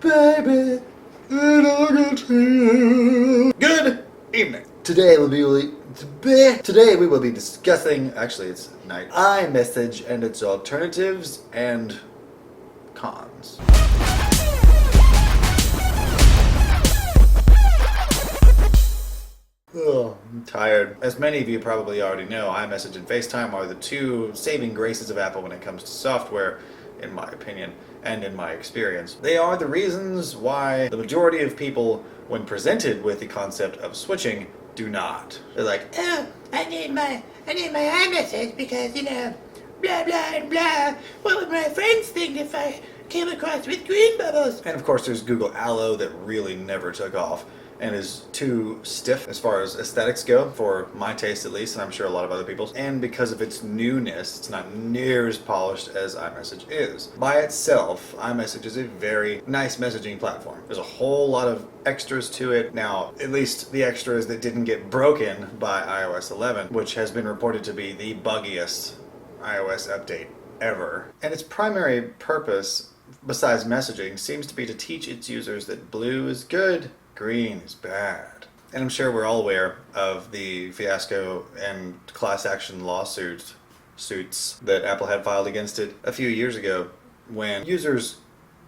Baby, it'll get to you. Good evening. Today we will be discussing, actually it's night, iMessage and its alternatives and cons. Oh, I'm tired. As many of you probably already know, iMessage and FaceTime are the two saving graces of Apple when it comes to software, in my opinion, and in my experience. They are the reasons why the majority of people, when presented with the concept of switching, do not. They're like, oh, I need my iMessage because, blah, blah, and blah. What would my friends think if I came across with green bubbles? and of course there's Google Allo that really never took off and is too stiff as far as aesthetics go, for my taste at least, and I'm sure a lot of other people's. And because of its newness, it's not near as polished as iMessage is. By itself, iMessage is a very nice messaging platform. There's a whole lot of extras to it. Now, at least the extras that didn't get broken by iOS 11, which has been reported to be the buggiest iOS update ever. And its primary purpose, besides messaging, seems to be to teach its users that blue is good, green is bad. And I'm sure we're all aware of the fiasco and class action lawsuits that Apple had filed against it a few years ago, when users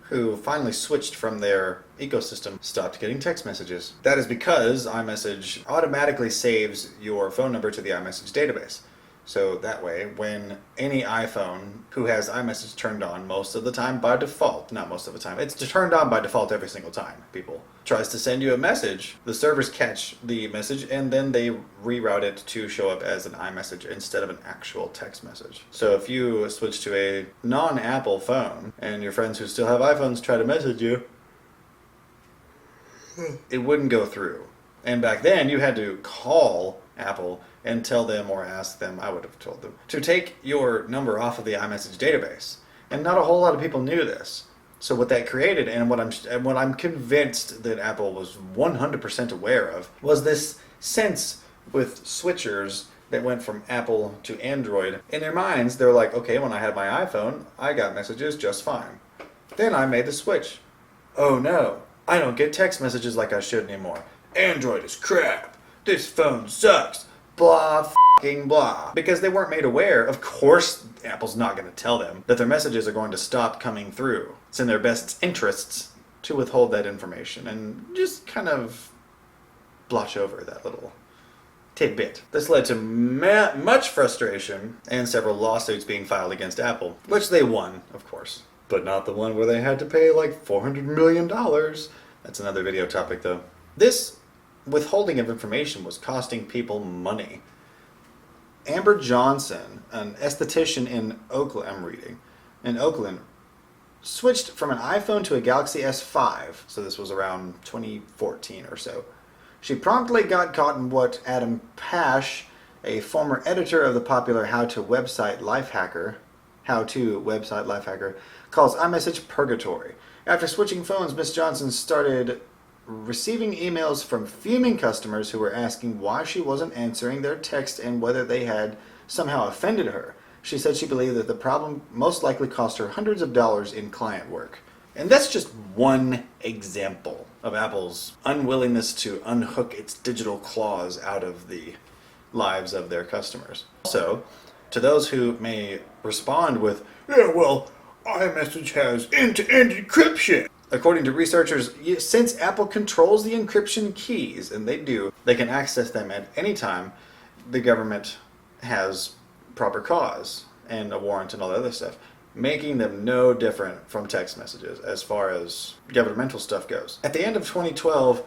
who finally switched from their ecosystem stopped getting text messages. That is because iMessage automatically saves your phone number to the iMessage database. So that way, when any iPhone who has iMessage turned on most of the time by default, not most of the time, it's turned on by default every single time, people, tries to send you a message, the servers catch the message and then they reroute it to show up as an iMessage instead of an actual text message. So if you switch to a non-Apple phone and your friends who still have iPhones try to message you, it wouldn't go through. And back then you had to call Apple and tell them, or ask them, I would have told them, to take your number off of the iMessage database. And not a whole lot of people knew this. So what that created, and what I'm convinced that Apple was 100% aware of, was this sense with switchers that went from Apple to Android. In their minds, they're like, okay, when I had my iPhone, I got messages just fine. Then I made the switch. Oh no, I don't get text messages like I should anymore. Android is crap. This phone sucks. Blah fucking blah. Because they weren't made aware, of course Apple's not going to tell them that their messages are going to stop coming through. It's in their best interests to withhold that information and just kind of blotch over that little tidbit. This led to much frustration and several lawsuits being filed against Apple, which they won, of course. But not the one where they had to pay like $400 million. That's another video topic though. This withholding of information was costing people money. Amber Johnson, an esthetician in Oakland, switched from an iPhone to a Galaxy S5, so this was around 2014 or so. She promptly got caught in what Adam Pash, a former editor of the popular how-to website Lifehacker, calls iMessage purgatory. After switching phones, Miss Johnson started receiving emails from fuming customers who were asking why she wasn't answering their text and whether they had somehow offended her. She said she believed that the problem most likely cost her hundreds of dollars in client work. And that's just one example of Apple's unwillingness to unhook its digital claws out of the lives of their customers. Also, to those who may respond with, yeah, well, iMessage has end-to-end encryption. According to researchers, since Apple controls the encryption keys, and they do, they can access them at any time the government has proper cause and a warrant and all that other stuff, making them no different from text messages as far as governmental stuff goes. At the end of 2012,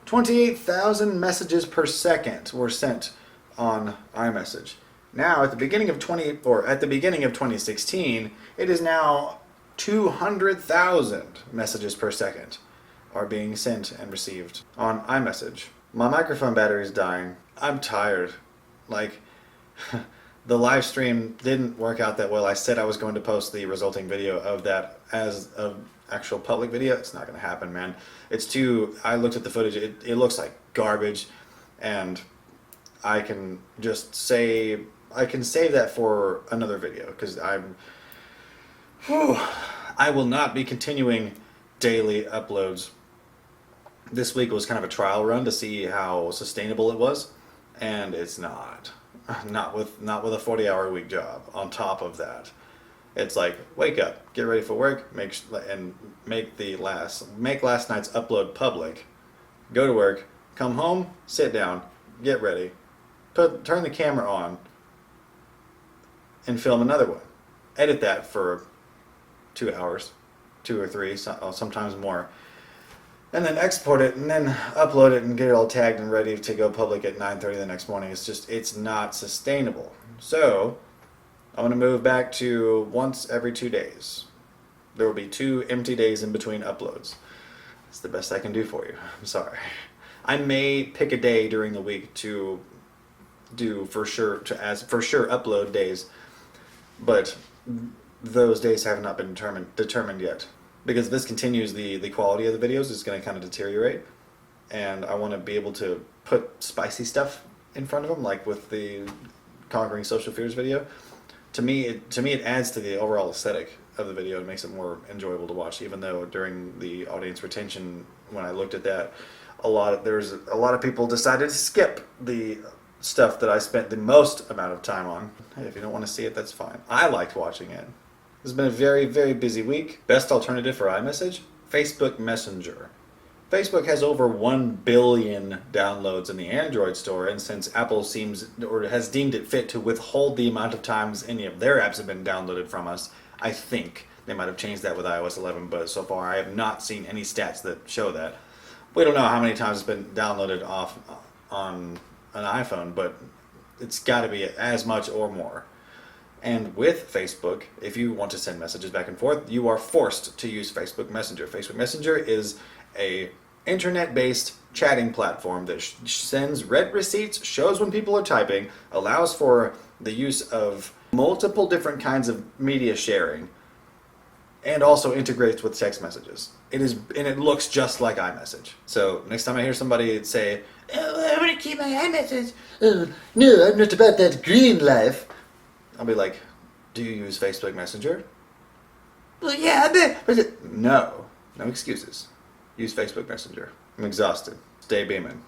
28,000 messages per second were sent on iMessage. Now, at the beginning of 2016, it is now 200,000 messages per second are being sent and received on iMessage. My microphone battery is dying. I'm tired. Like, the live stream didn't work out that well. I said I was going to post the resulting video of that as an actual public video. It's not going to happen, man. I looked at the footage. It looks like garbage, and I can save that for another video because I will not be continuing daily uploads. This week was kind of a trial run to see how sustainable it was, and it's not. Not with a 40-hour-a-week job. On top of that, it's like wake up, get ready for work, make last night's upload public, go to work, come home, sit down, get ready, turn the camera on, and film another one. Edit that for 2 hours, 2 or 3, sometimes more. And then export it and then upload it and get it all tagged and ready to go public at 9:30 the next morning. It's not sustainable. So I'm going to move back to once every 2 days. There will be 2 empty days in between uploads. It's the best I can do for you. I'm sorry. I may pick a day during the week to do for sure upload days, but those days have not been determined yet. Because if this continues, the quality of the videos is going to kind of deteriorate, and I want to be able to put spicy stuff in front of them, like with the Conquering Social Fears video. To me, it adds to the overall aesthetic of the video. It makes it more enjoyable to watch, even though during the audience retention, when I looked at that, there's a lot of people decided to skip the stuff that I spent the most amount of time on. Hey, if you don't want to see it, that's fine. I liked watching it. This has been a very, very busy week. Best alternative for iMessage? Facebook Messenger. Facebook has over 1 billion downloads in the Android store, and since Apple has deemed it fit to withhold the amount of times any of their apps have been downloaded from us, I think they might have changed that with iOS 11, but so far I have not seen any stats that show that. We don't know how many times it's been downloaded off on an iPhone, but it's got to be as much or more. And with Facebook, if you want to send messages back and forth, you are forced to use Facebook Messenger. Facebook Messenger is a internet-based chatting platform that sends read receipts, shows when people are typing, allows for the use of multiple different kinds of media sharing, and also integrates with text messages. It looks just like iMessage. So next time I hear somebody say, "Oh, I want to keep my iMessage." Oh, no, I'm not about that green life. I'll be like, do you use Facebook Messenger? Well, yeah, but No excuses. Use Facebook Messenger. I'm exhausted. Stay beaming.